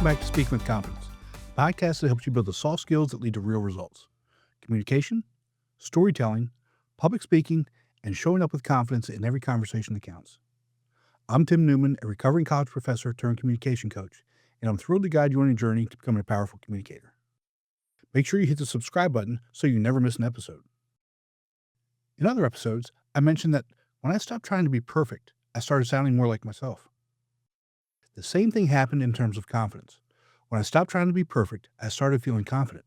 back to Speaking with Confidence, the podcast that helps you build the soft skills that lead to real results: communication, storytelling, public speaking, and showing up with confidence in every conversation that counts. I'm Tim Newman, a recovering college professor turned communication coach, and I'm thrilled to guide you on a journey to becoming a powerful communicator. Make sure you hit the subscribe button so you never miss an episode. In other episodes, I mentioned that when I stopped trying to be perfect, I started sounding more like myself. The same thing happened in terms of confidence. When I stopped trying to be perfect, I started feeling confident.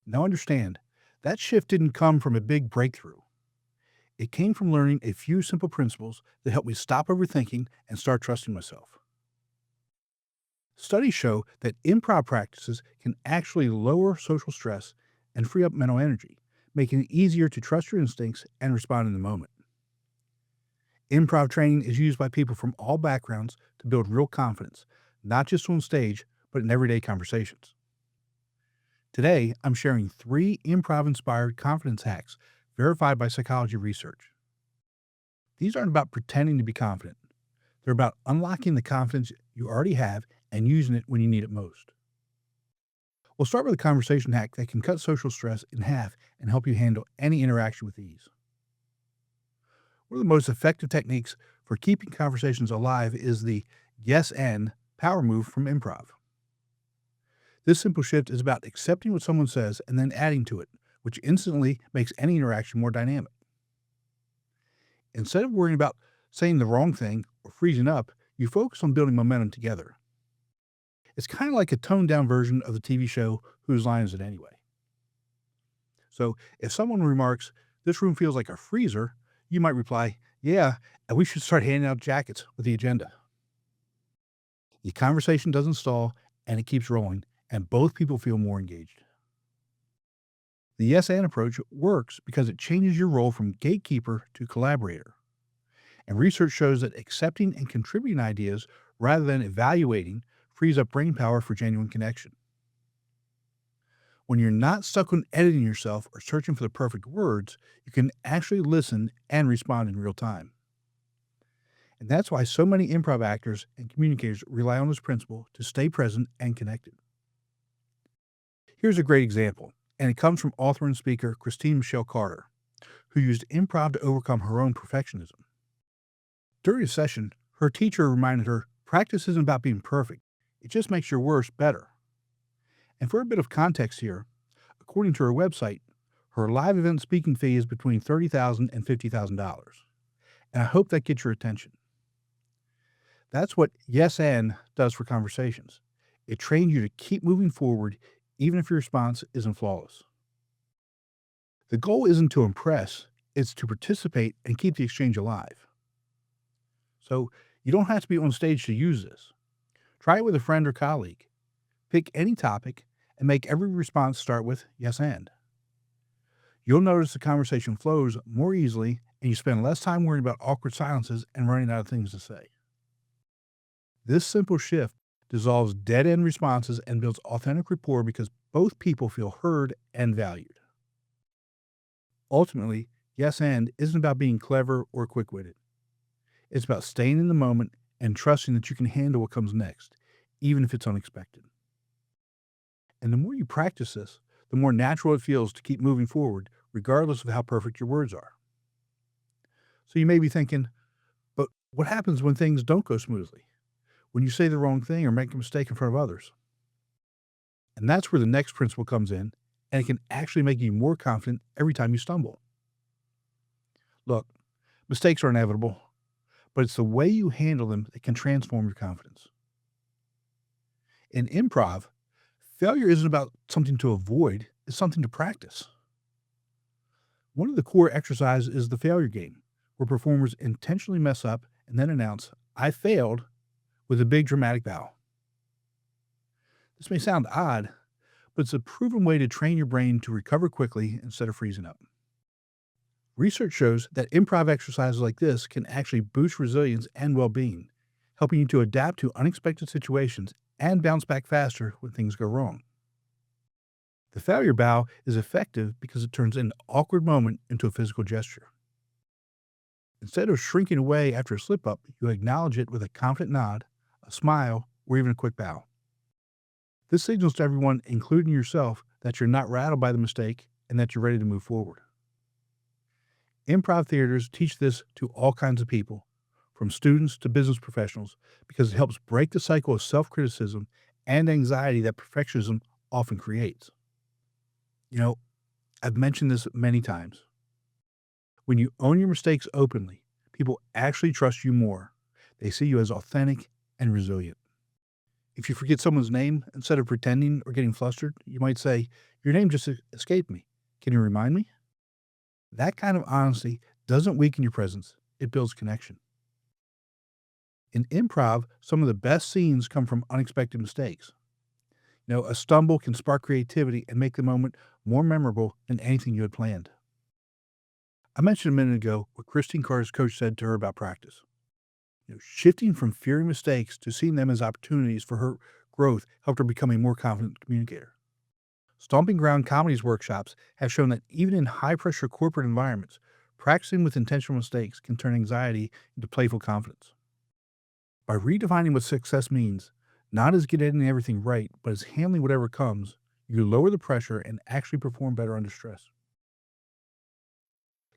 Now understand, that shift didn't come from a big breakthrough. It came from learning a few simple principles that helped me stop overthinking and start trusting myself. Studies show that improv practices can actually lower social stress and free up mental energy, making it easier to trust your instincts and respond in the moment. Improv training is used by people from all backgrounds to build real confidence, not just on stage, but in everyday conversations. Today, I'm sharing 3 improv-inspired confidence hacks verified by psychology research. These aren't about pretending to be confident. They're about unlocking the confidence you already have and using it when you need it most. We'll start with a conversation hack that can cut social stress in half and help you handle any interaction with ease. One of the most effective techniques for keeping conversations alive is the yes and power move from improv. This simple shift is about accepting what someone says and then adding to it, which instantly makes any interaction more dynamic. Instead of worrying about saying the wrong thing or freezing up, you focus on building momentum together. It's kind of like a toned-down version of the TV show Whose Line Is It Anyway? So if someone remarks, "This room feels like a freezer," you might reply, "Yeah, and we should start handing out jackets with the agenda." The conversation doesn't stall, and it keeps rolling, and both people feel more engaged. The yes and approach works because it changes your role from gatekeeper to collaborator. And research shows that accepting and contributing ideas rather than evaluating frees up brain power for genuine connection. When you're not stuck on editing yourself or searching for the perfect words, you can actually listen and respond in real time. And that's why so many improv actors and communicators rely on this principle to stay present and connected. Here's a great example, and it comes from author and speaker Christine Michelle Carter, who used improv to overcome her own perfectionism. During a session, her teacher reminded her, "Practice isn't about being perfect. It just makes your worst better." And for a bit of context here, according to her website, her live event speaking fee is between $30,000 and $50,000. And I hope that gets your attention. That's what yes and does for conversations. It trains you to keep moving forward even if your response isn't flawless. The goal isn't to impress, it's to participate and keep the exchange alive. So you don't have to be on stage to use this. Try it with a friend or colleague. Pick any topic and make every response start with yes and. You'll notice the conversation flows more easily and you spend less time worrying about awkward silences and running out of things to say. This simple shift dissolves dead-end responses and builds authentic rapport because both people feel heard and valued. Ultimately, yes and isn't about being clever or quick-witted. It's about staying in the moment and trusting that you can handle what comes next, even if it's unexpected. And the more you practice this, the more natural it feels to keep moving forward, regardless of how perfect your words are. So you may be thinking, but what happens when things don't go smoothly? When you say the wrong thing or make a mistake in front of others? And that's where the next principle comes in, and it can actually make you more confident every time you stumble. Look, mistakes are inevitable, but it's the way you handle them that can transform your confidence. In improv, failure isn't about something to avoid, it's something to practice. One of the core exercises is the failure game, where performers intentionally mess up and then announce, "I failed," with a big dramatic bow. This may sound odd, but it's a proven way to train your brain to recover quickly instead of freezing up. Research shows that improv exercises like this can actually boost resilience and well-being, helping you to adapt to unexpected situations and bounce back faster when things go wrong. The failure bow is effective because it turns an awkward moment into a physical gesture. Instead of shrinking away after a slip-up, you acknowledge it with a confident nod, a smile, or even a quick bow. This signals to everyone, including yourself, that you're not rattled by the mistake and that you're ready to move forward. Improv theaters teach this to all kinds of people, from students to business professionals, because it helps break the cycle of self-criticism and anxiety that perfectionism often creates. You know, I've mentioned this many times. When you own your mistakes openly, people actually trust you more. They see you as authentic and resilient. If you forget someone's name, instead of pretending or getting flustered, you might say, "Your name just escaped me. Can you remind me?" That kind of honesty doesn't weaken your presence, it builds connection. In improv, some of the best scenes come from unexpected mistakes. A stumble can spark creativity and make the moment more memorable than anything you had planned. I mentioned a minute ago what Christine Carr's coach said to her about practice. Shifting from fearing mistakes to seeing them as opportunities for her growth helped her become a more confident communicator. Stomping Ground Comedy's workshops have shown that even in high-pressure corporate environments, practicing with intentional mistakes can turn anxiety into playful confidence. By redefining what success means, not as getting everything right, but as handling whatever comes, you lower the pressure and actually perform better under stress.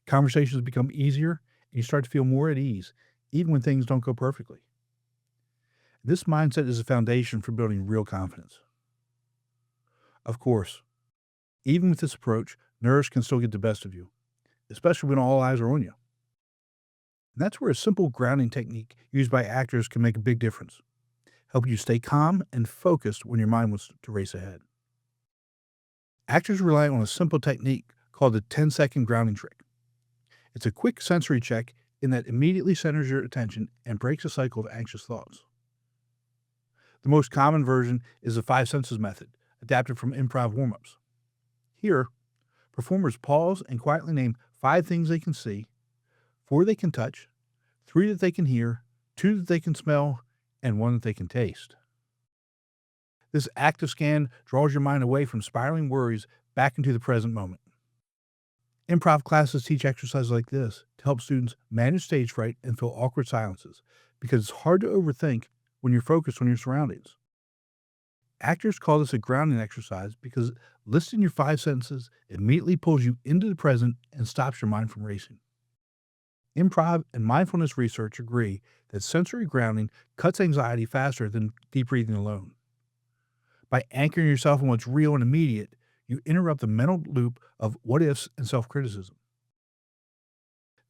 Conversations become easier, and you start to feel more at ease, even when things don't go perfectly. This mindset is a foundation for building real confidence. Of course, even with this approach, nerves can still get the best of you, especially when all eyes are on you. And that's where a simple grounding technique used by actors can make a big difference, help you stay calm and focused when your mind wants to race ahead. Actors rely on a simple technique called the 10-second grounding trick. It's a quick sensory check in that immediately centers your attention and breaks a cycle of anxious thoughts. The most common version is the 5 senses method, adapted from improv warm-ups. Here, performers pause and quietly name 5 things they can see, 4 they can touch, 3 that they can hear, 2 that they can smell, and 1 that they can taste. This active scan draws your mind away from spiraling worries back into the present moment. Improv classes teach exercises like this to help students manage stage fright and fill awkward silences, because it's hard to overthink when you're focused on your surroundings. Actors call this a grounding exercise because listing your 5 senses immediately pulls you into the present and stops your mind from racing. Improv and mindfulness research agree that sensory grounding cuts anxiety faster than deep breathing alone. By anchoring yourself in what's real and immediate, you interrupt the mental loop of what ifs and self criticism.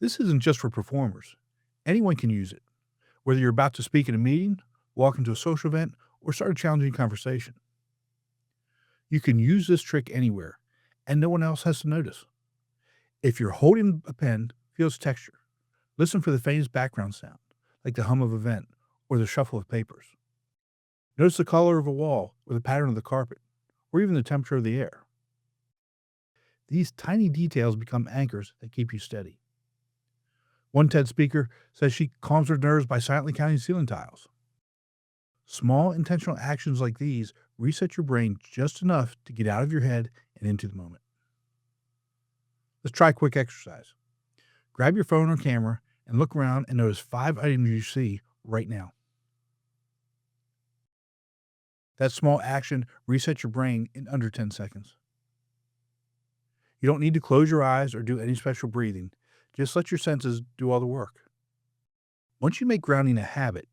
This isn't just for performers. Anyone can use it, whether you're about to speak in a meeting, walk into a social event, or start a challenging conversation. You can use this trick anywhere, and no one else has to notice. If you're holding a pen, feel its texture. Listen for the faintest background sound, like the hum of a vent or the shuffle of papers. Notice the color of a wall or the pattern of the carpet, or even the temperature of the air. These tiny details become anchors that keep you steady. One TED speaker says she calms her nerves by silently counting ceiling tiles. Small intentional actions like these reset your brain just enough to get out of your head and into the moment. Let's try a quick exercise. Grab your phone or camera and look around and notice 5 items you see right now. That small action resets your brain in under 10 seconds. You don't need to close your eyes or do any special breathing. Just let your senses do all the work. Once you make grounding a habit,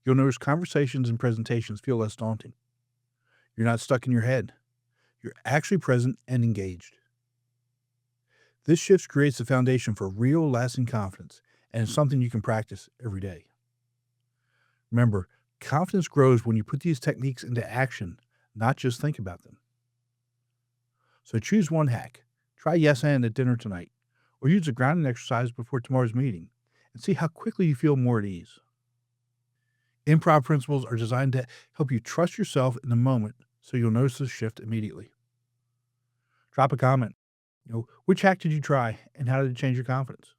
you'll notice conversations and presentations feel less daunting. You're not stuck in your head. You're actually present and engaged. This shift creates the foundation for real, lasting confidence, and it's something you can practice every day. Remember, confidence grows when you put these techniques into action, not just think about them. So choose one hack. Try yes and at dinner tonight, or use a grounding exercise before tomorrow's meeting, and see how quickly you feel more at ease. Improv principles are designed to help you trust yourself in the moment so you'll notice the shift immediately. Drop a comment. Which hack did you try and how did it change your confidence?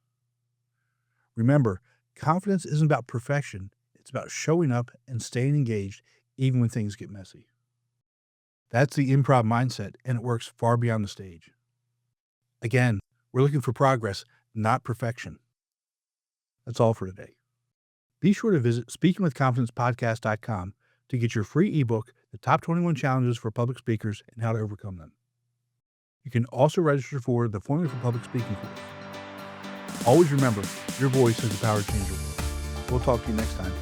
Remember, confidence isn't about perfection. It's about showing up and staying engaged even when things get messy. That's the improv mindset, and it works far beyond the stage. Again, we're looking for progress, not perfection. That's all for today. Be sure to visit speakingwithconfidencepodcast.com to get your free ebook the top 21 challenges for public speakers and how to overcome them. You can also register for the Formula for Public Speaking course. Always remember, your voice has the power to change the world. We'll talk to you next time.